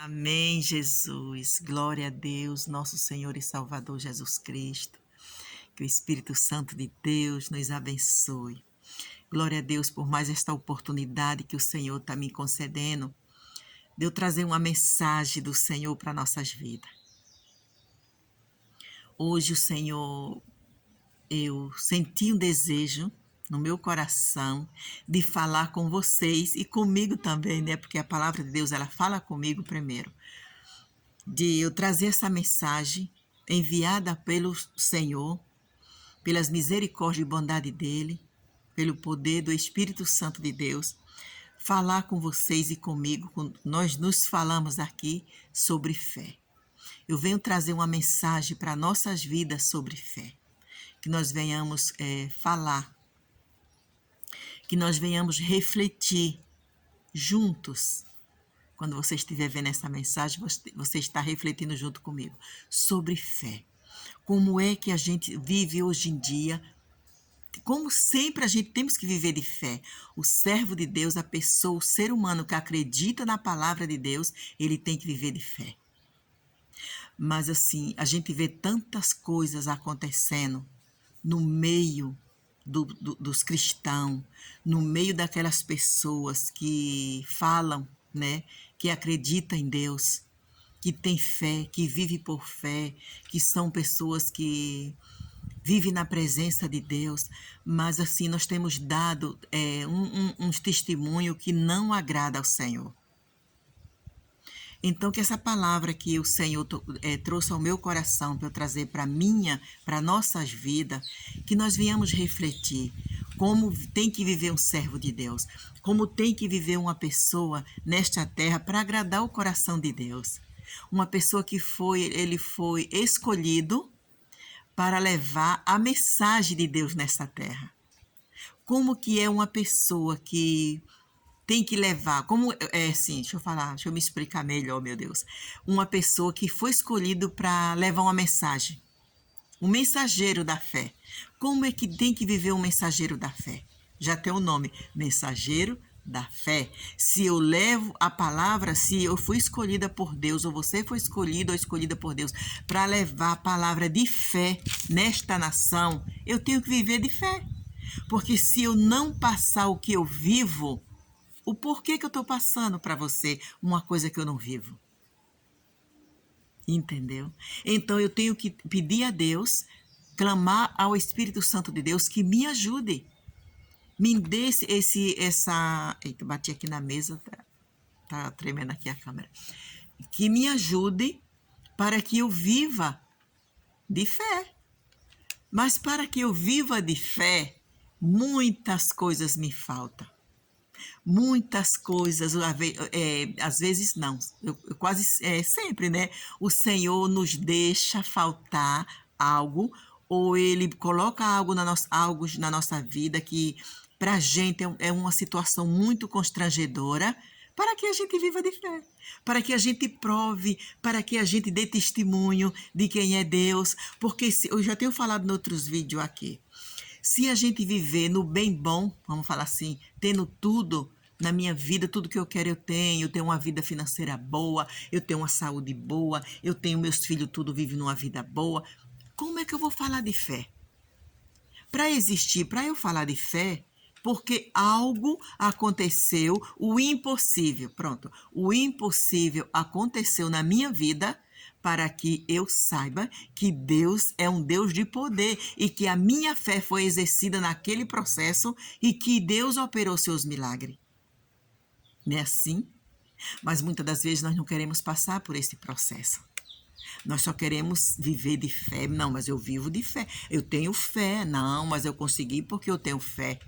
Amém, Jesus. Glória a Deus, nosso Senhor e Salvador Jesus Cristo. Que o Espírito Santo de Deus nos abençoe. Glória a Deus por mais esta oportunidade que o Senhor está me concedendo de eu trazer uma mensagem do Senhor para nossas vidas. Hoje o Senhor, eu senti um desejo no meu coração de falar com vocês e comigo também, né? Porque a palavra de Deus, ela fala comigo primeiro. De eu trazer essa mensagem enviada pelo Senhor, pelas misericórdias e bondade dele, pelo poder do Espírito Santo de Deus, falar com vocês e comigo. Nós nos falamos aqui sobre fé. Eu venho trazer uma mensagem para nossas vidas sobre fé. Que nós venhamos falar, que nós venhamos refletir juntos. Quando você estiver vendo essa mensagem, você está refletindo junto comigo sobre fé. Como é que a gente vive hoje em dia? Como sempre a gente temos que viver de fé. O servo de Deus, a pessoa, o ser humano que acredita na palavra de Deus, ele tem que viver de fé. Mas assim, a gente vê tantas coisas acontecendo no meio dos cristãos, no meio daquelas pessoas que falam, né, que acreditam em Deus, que tem fé, que vive por fé, que são pessoas que vivem na presença de Deus, mas assim nós temos dado uns testemunhos que não agrada ao Senhor. Então, que essa palavra que o Senhor trouxe ao meu coração para eu trazer para nossas vidas, que nós venhamos refletir como tem que viver um servo de Deus, como tem que viver uma pessoa nesta terra para agradar o coração de Deus. Uma pessoa que ele foi escolhido para levar a mensagem de Deus nesta terra. Como que é uma pessoa que tem que levar, deixa eu me explicar melhor, meu Deus. Uma pessoa que foi escolhido para levar uma mensagem, um mensageiro da fé. Como é que tem que viver um mensageiro da fé? Já tem o nome, mensageiro da fé. Se eu levo a palavra, se eu fui escolhida por Deus, ou você foi escolhido ou escolhida por Deus, para levar a palavra de fé nesta nação, eu tenho que viver de fé. Porque se eu não passar o que eu vivo, o porquê que eu estou passando para você uma coisa que eu não vivo? Entendeu? Então eu tenho que pedir a Deus, clamar ao Espírito Santo de Deus que me ajude. Me dê essa... Eita, bati aqui na mesa, tá tremendo aqui a câmera. Que me ajude para que eu viva de fé. Mas para que eu viva de fé, muitas coisas me faltam. Muitas coisas, às vezes não, quase sempre, né? O Senhor nos deixa faltar algo, ou Ele coloca algo na nossa vida que para a gente é uma situação muito constrangedora, para que a gente viva de fé, para que a gente prove, para que a gente dê testemunho de quem é Deus, porque eu já tenho falado em outros vídeos aqui, se a gente viver no bem bom, vamos falar assim, tendo tudo na minha vida, tudo que eu quero eu tenho uma vida financeira boa, eu tenho uma saúde boa, eu tenho meus filhos tudo vivendo uma vida boa, como é que eu vou falar de fé? Para existir, para eu falar de fé, porque algo aconteceu, o impossível, pronto, o impossível aconteceu na minha vida para que eu saiba que Deus é um Deus de poder e que a minha fé foi exercida naquele processo e que Deus operou seus milagres. Não é assim? Mas muitas das vezes nós não queremos passar por esse processo. Nós só queremos viver de fé. Não, mas eu vivo de fé. Eu tenho fé. Não, mas eu consegui porque eu tenho fé.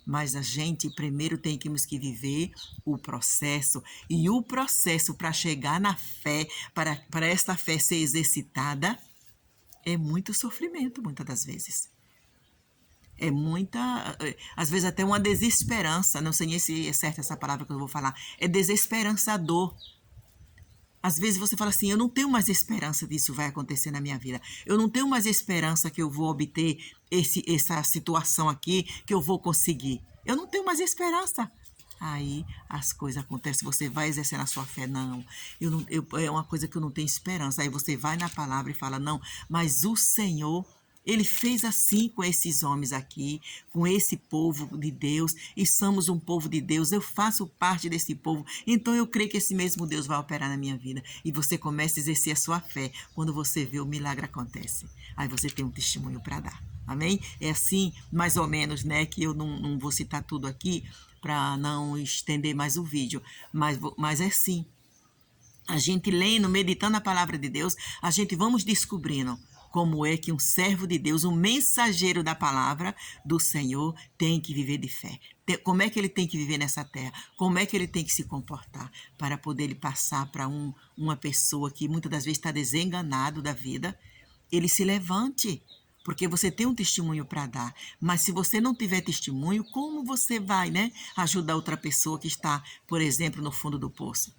Mas a gente primeiro temos que viver o processo. E o processo para chegar na fé, para esta fé ser exercitada, é muito sofrimento, muitas das vezes. É muita, às vezes até uma desesperança, não sei nem se é certa essa palavra que eu vou falar, é desesperançador. Às vezes você fala assim, eu não tenho mais esperança disso vai acontecer na minha vida. Eu não tenho mais esperança que eu vou obter essa situação aqui, que eu vou conseguir. Eu não tenho mais esperança. Aí as coisas acontecem, você vai exercendo a sua fé. Não, é uma coisa que eu não tenho esperança. Aí você vai na palavra e fala, não, mas o Senhor, Ele fez assim com esses homens aqui, com esse povo de Deus, e somos um povo de Deus, eu faço parte desse povo, então eu creio que esse mesmo Deus vai operar na minha vida. E você começa a exercer a sua fé, quando você vê o milagre acontece. Aí você tem um testemunho para dar. Amém? É assim, mais ou menos, né, que eu não vou citar tudo aqui, para não estender mais o vídeo, mas é assim. A gente lendo, meditando a palavra de Deus, a gente vamos descobrindo como é que um servo de Deus, um mensageiro da palavra do Senhor, tem que viver de fé. Como é que ele tem que viver nessa terra? Como é que ele tem que se comportar para poder ele passar para uma pessoa que muitas das vezes está desenganado da vida, ele se levante. Porque você tem um testemunho para dar. Mas se você não tiver testemunho, como você vai, né, ajudar outra pessoa que está, por exemplo, no fundo do poço?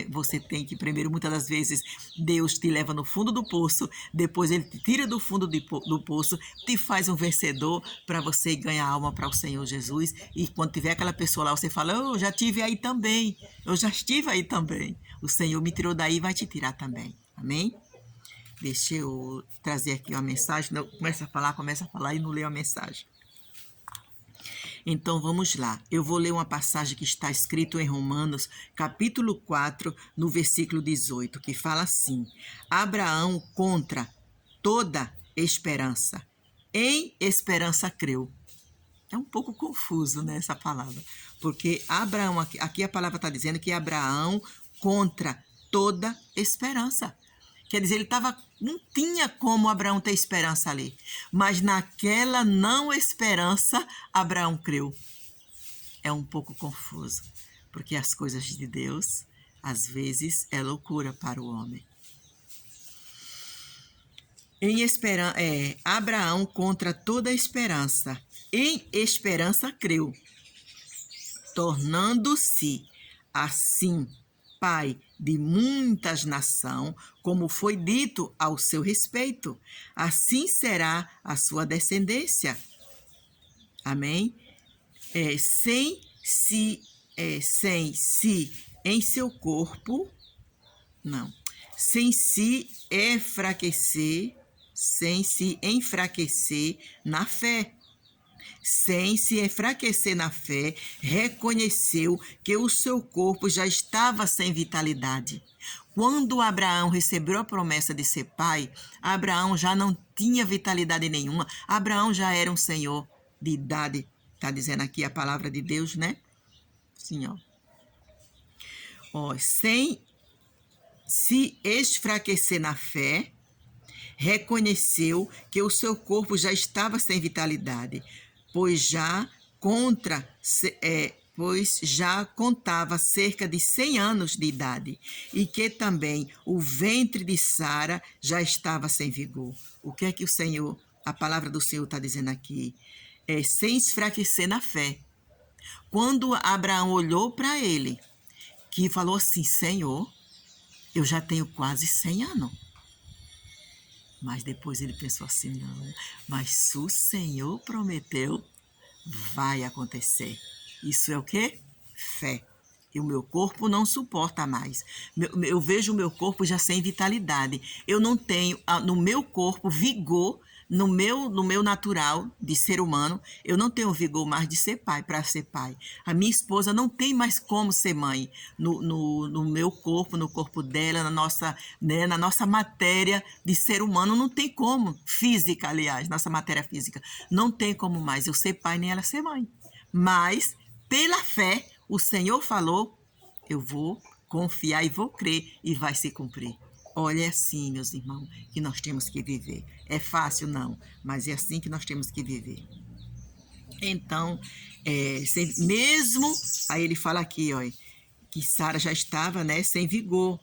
Você tem que, primeiro, muitas das vezes, Deus te leva no fundo do poço, depois Ele te tira do fundo do poço, te faz um vencedor para você ganhar alma para o Senhor Jesus. E quando tiver aquela pessoa lá, você fala, eu já estive aí também, eu já estive aí também. O Senhor me tirou daí e vai te tirar também. Amém? Deixa eu trazer aqui uma mensagem. Não, começa a falar e não leio a mensagem. Então vamos lá. Eu vou ler uma passagem que está escrito em Romanos, capítulo 4, no versículo 18, que fala assim: Abraão contra toda esperança, em esperança creu. É um pouco confuso, né, essa palavra, porque Abraão, aqui a palavra está dizendo que Abraão contra toda esperança. Quer dizer, não tinha como Abraão ter esperança ali. Mas naquela não esperança, Abraão creu. É um pouco confuso, porque as coisas de Deus, às vezes, é loucura para o homem. Abraão contra toda esperança, em esperança creu, tornando-se assim pai de muitas nações, como foi dito ao seu respeito. Assim será a sua descendência. Amém? Sem se em seu corpo, não, sem se enfraquecer na fé. Sem se enfraquecer na fé, reconheceu que o seu corpo já estava sem vitalidade. Quando Abraão recebeu a promessa de ser pai, Abraão já não tinha vitalidade nenhuma. Abraão já era um senhor de idade. Está dizendo aqui a palavra de Deus, né? Sim, ó. Sem se enfraquecer na fé, reconheceu que o seu corpo já estava sem vitalidade, pois já contava cerca de 100 anos de idade, e que também o ventre de Sara já estava sem vigor. O que é que a palavra do Senhor está dizendo aqui? Sem enfraquecer na fé. Quando Abraão olhou para ele, que falou assim, Senhor, eu já tenho quase 100 anos. Mas depois ele pensou assim, não, mas se o Senhor prometeu, vai acontecer. Isso é o quê? Fé. E o meu corpo não suporta mais. Eu vejo o meu corpo já sem vitalidade. Eu não tenho no meu corpo vigor, no meu natural de ser humano, eu não tenho vigor mais de ser pai, para ser pai. A minha esposa não tem mais como ser mãe. No meu corpo, no corpo dela, na nossa matéria de ser humano, não tem como. Física, aliás, nossa matéria física. Não tem como mais eu ser pai nem ela ser mãe. Mas, pela fé, o Senhor falou, eu vou confiar e vou crer e vai se cumprir. Olha, é assim, meus irmãos, que nós temos que viver. É fácil, não, mas é assim que nós temos que viver. Então, mesmo, aí ele fala aqui, ó, que Sara já estava, né, sem vigor,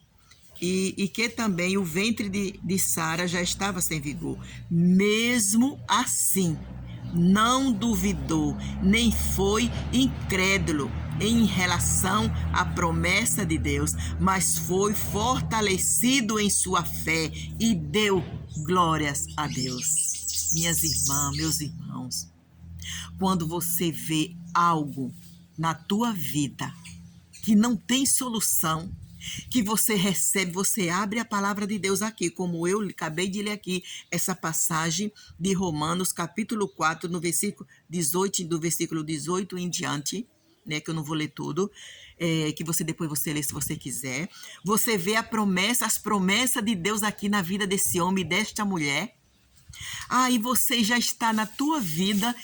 e que também o ventre de Sara já estava sem vigor. Mesmo assim, não duvidou, nem foi incrédulo em relação à promessa de Deus, mas foi fortalecido em sua fé e deu glórias a Deus. Minhas irmãs, meus irmãos, quando você vê algo na tua vida que não tem solução, que você recebe, você abre a palavra de Deus aqui, como eu acabei de ler aqui, essa passagem de Romanos, capítulo 4, no versículo 18, do versículo 18 em diante, né, que eu não vou ler tudo, que depois você lê se você quiser. Você vê as promessas de Deus aqui na vida desse homem e desta mulher. E você já está na tua vida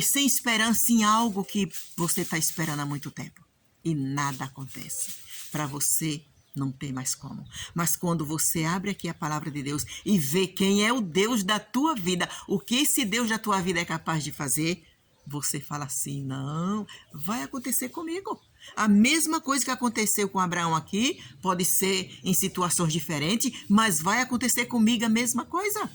sem esperança em algo que você está esperando há muito tempo. E nada acontece. Para você, não tem mais como. Mas quando você abre aqui a palavra de Deus e vê quem é o Deus da tua vida, o que esse Deus da tua vida é capaz de fazer, você fala assim, não, vai acontecer comigo. A mesma coisa que aconteceu com Abraão aqui, pode ser em situações diferentes, mas vai acontecer comigo a mesma coisa.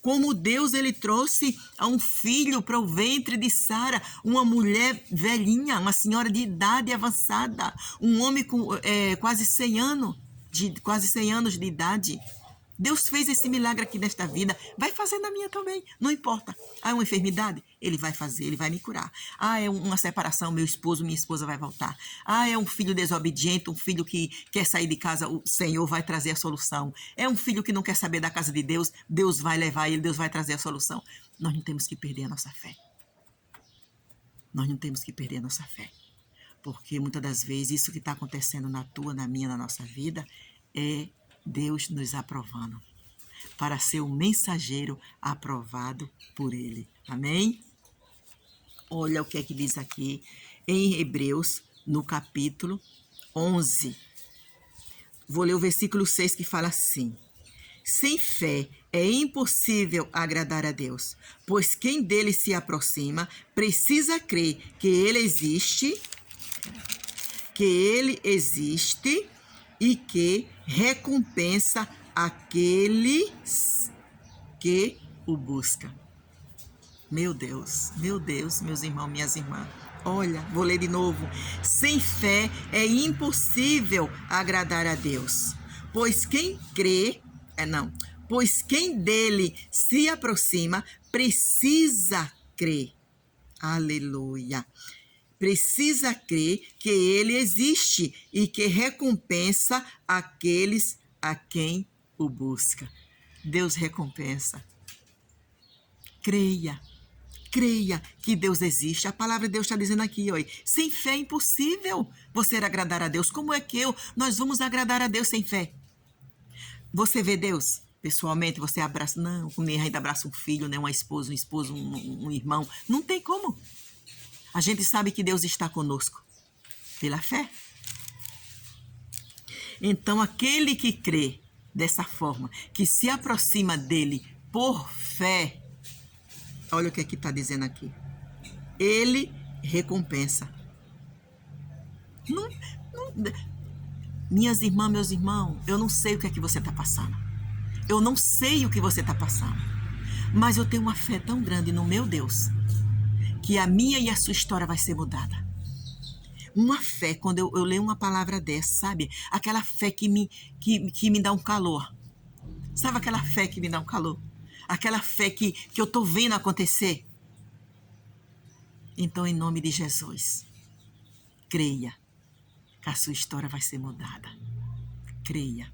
Como Deus, ele trouxe a um filho para o ventre de Sara, uma mulher velhinha, uma senhora de idade avançada, um homem com quase 100 anos de idade. Deus fez esse milagre aqui nesta vida, vai fazer na minha também, não importa. É uma enfermidade? Ele vai fazer, ele vai me curar. É uma separação, meu esposo, minha esposa vai voltar. É um filho desobediente, um filho que quer sair de casa, o Senhor vai trazer a solução. É um filho que não quer saber da casa de Deus, Deus vai levar ele, Deus vai trazer a solução. Nós não temos que perder a nossa fé. Nós não temos que perder a nossa fé. Porque muitas das vezes isso que está acontecendo na tua, na minha, na nossa vida, é Deus nos aprovando, para ser o mensageiro aprovado por Ele. Amém? Olha o que é que diz aqui em Hebreus, no capítulo 11. Vou ler o versículo 6 que fala assim: sem fé é impossível agradar a Deus, pois quem dele se aproxima precisa crer que ele existe e que recompensa aqueles que o buscam. Meu Deus, meus irmãos, minhas irmãs. Olha, vou ler de novo. Sem fé é impossível agradar a Deus, pois quem dele se aproxima precisa crer. Aleluia. Precisa crer que ele existe e que recompensa aqueles a quem o busca. Deus recompensa. Creia que Deus existe. A palavra de Deus está dizendo aqui, ó, sem fé é impossível você agradar a Deus. Como é que nós vamos agradar a Deus sem fé? Você vê Deus pessoalmente, você abraça, não, nem ainda abraça um filho, né, uma esposa, um esposo, um irmão. Não tem como. A gente sabe que Deus está conosco pela fé. Então, aquele que crê dessa forma, que se aproxima dele por fé, olha o que é que está dizendo aqui. Ele recompensa. Minhas irmãs, meus irmãos, eu não sei o que é que você está passando. Eu não sei o que você está passando. Mas eu tenho uma fé tão grande no meu Deus, que a minha e a sua história vai ser mudada. Uma fé, quando eu leio uma palavra dessa, sabe? Aquela fé que me dá um calor. Sabe aquela fé que me dá um calor? Aquela fé que eu estou vendo acontecer. Então, em nome de Jesus, creia que a sua história vai ser mudada. Creia.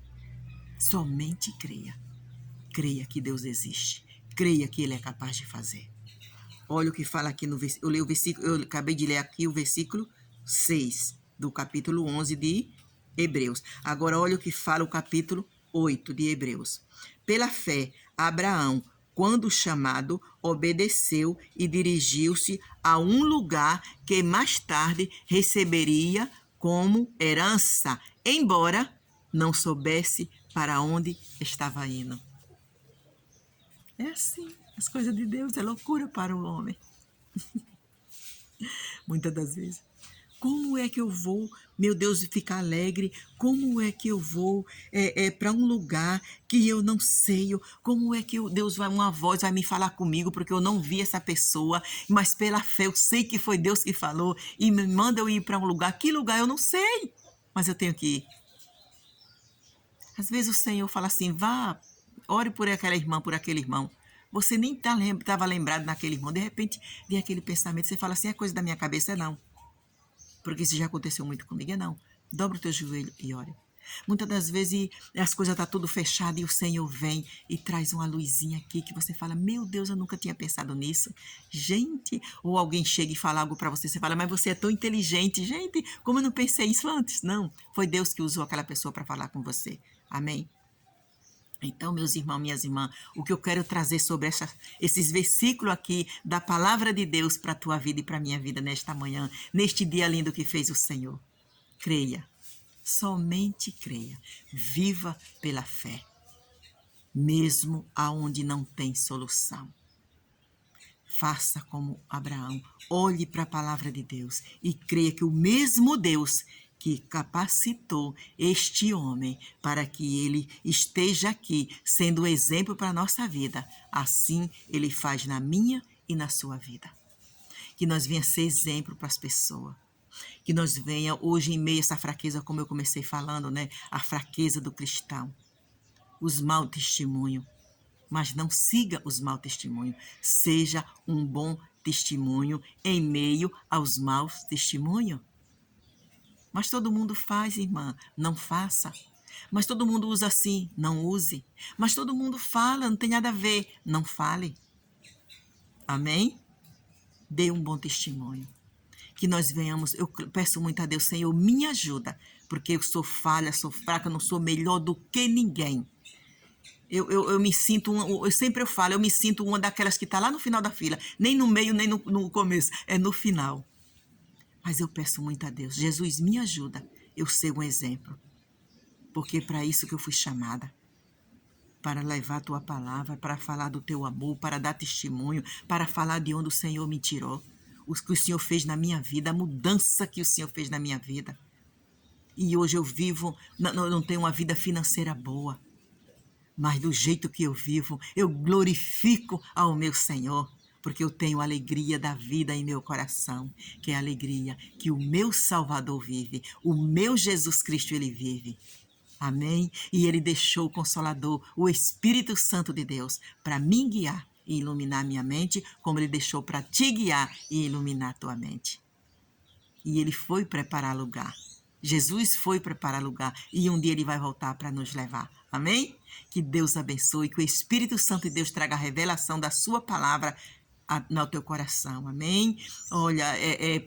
Somente creia. Creia que Deus existe. Creia que Ele é capaz de fazer. Olha o que fala aqui no versículo. Eu acabei de ler aqui o versículo 6 do capítulo 11 de Hebreus. Agora olha o que fala o capítulo 8 de Hebreus. Pela fé, Abraão, quando chamado, obedeceu e dirigiu-se a um lugar que mais tarde receberia como herança, embora não soubesse para onde estava indo. É assim. As coisas de Deus é loucura para o homem. Muitas das vezes. Como é que eu vou, meu Deus, ficar alegre? Como é que eu vou para um lugar que eu não sei? Como é que uma voz vai me falar comigo porque eu não vi essa pessoa, mas pela fé eu sei que foi Deus que falou e me manda eu ir para um lugar. Que lugar eu não sei, mas eu tenho que ir. Às vezes o Senhor fala assim, vá, ore por aquela irmã, por aquele irmão. Você nem estava lembrado naquele irmão. De repente, vem aquele pensamento, você fala assim, é coisa da minha cabeça, não. porque isso já aconteceu muito comigo. Não, dobra o teu joelho e ore. Muitas das vezes as coisas estão tudo fechadas e o Senhor vem e traz uma luzinha aqui que você fala, meu Deus, eu nunca tinha pensado nisso. Gente, ou alguém chega e fala algo para você, você fala, mas você é tão inteligente. Gente, como eu não pensei isso antes? Não, foi Deus que usou aquela pessoa para falar com você. Amém? Então, meus irmãos, minhas irmãs, o que eu quero trazer sobre esses versículos aqui da palavra de Deus para a tua vida e para a minha vida nesta manhã, neste dia lindo que fez o Senhor. Creia, somente creia, viva pela fé, mesmo aonde não tem solução. Faça como Abraão, olhe para a palavra de Deus e creia que o mesmo Deus que capacitou este homem para que ele esteja aqui, sendo um exemplo para a nossa vida, assim ele faz na minha e na sua vida. Que nós venha ser exemplo para as pessoas. Que nós venha hoje em meio a essa fraqueza, como eu comecei falando, né? A fraqueza do cristão. Os maus testemunhos. Mas não siga os maus testemunhos. Seja um bom testemunho em meio aos maus testemunhos. Mas todo mundo faz, irmã, não faça. Mas todo mundo usa assim, não use. Mas todo mundo fala, não tem nada a ver, não fale. Amém? Dê um bom testemunho. Que nós venhamos, eu peço muito a Deus, Senhor, me ajuda, porque eu sou falha, sou fraca, não sou melhor do que ninguém. Eu me sinto, eu falo, eu me sinto uma daquelas que está lá no final da fila, nem no meio, nem no começo, é no final. Mas eu peço muito a Deus, Jesus, me ajuda, eu ser um exemplo, porque é para isso que eu fui chamada, para levar a tua palavra, para falar do teu amor, para dar testemunho, para falar de onde o Senhor me tirou, o que o Senhor fez na minha vida, a mudança que o Senhor fez na minha vida. E hoje eu vivo, não tenho uma vida financeira boa, mas do jeito que eu vivo, eu glorifico ao meu Senhor, porque eu tenho a alegria da vida em meu coração, que é a alegria que o meu Salvador vive, o meu Jesus Cristo, ele vive. Amém? E ele deixou o Consolador, o Espírito Santo de Deus, para me guiar e iluminar minha mente, como ele deixou para te guiar e iluminar tua mente. E ele foi preparar lugar. Jesus foi preparar lugar e um dia ele vai voltar para nos levar. Amém? Que Deus abençoe, que o Espírito Santo de Deus traga a revelação da sua palavra no teu coração, amém? Olha,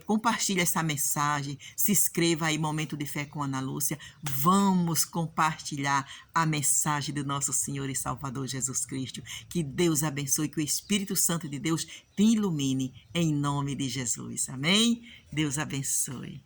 compartilha essa mensagem, se inscreva aí, Momento de Fé com Ana Lúcia, vamos compartilhar a mensagem do nosso Senhor e Salvador Jesus Cristo, que Deus abençoe, que o Espírito Santo de Deus te ilumine, em nome de Jesus, amém? Deus abençoe.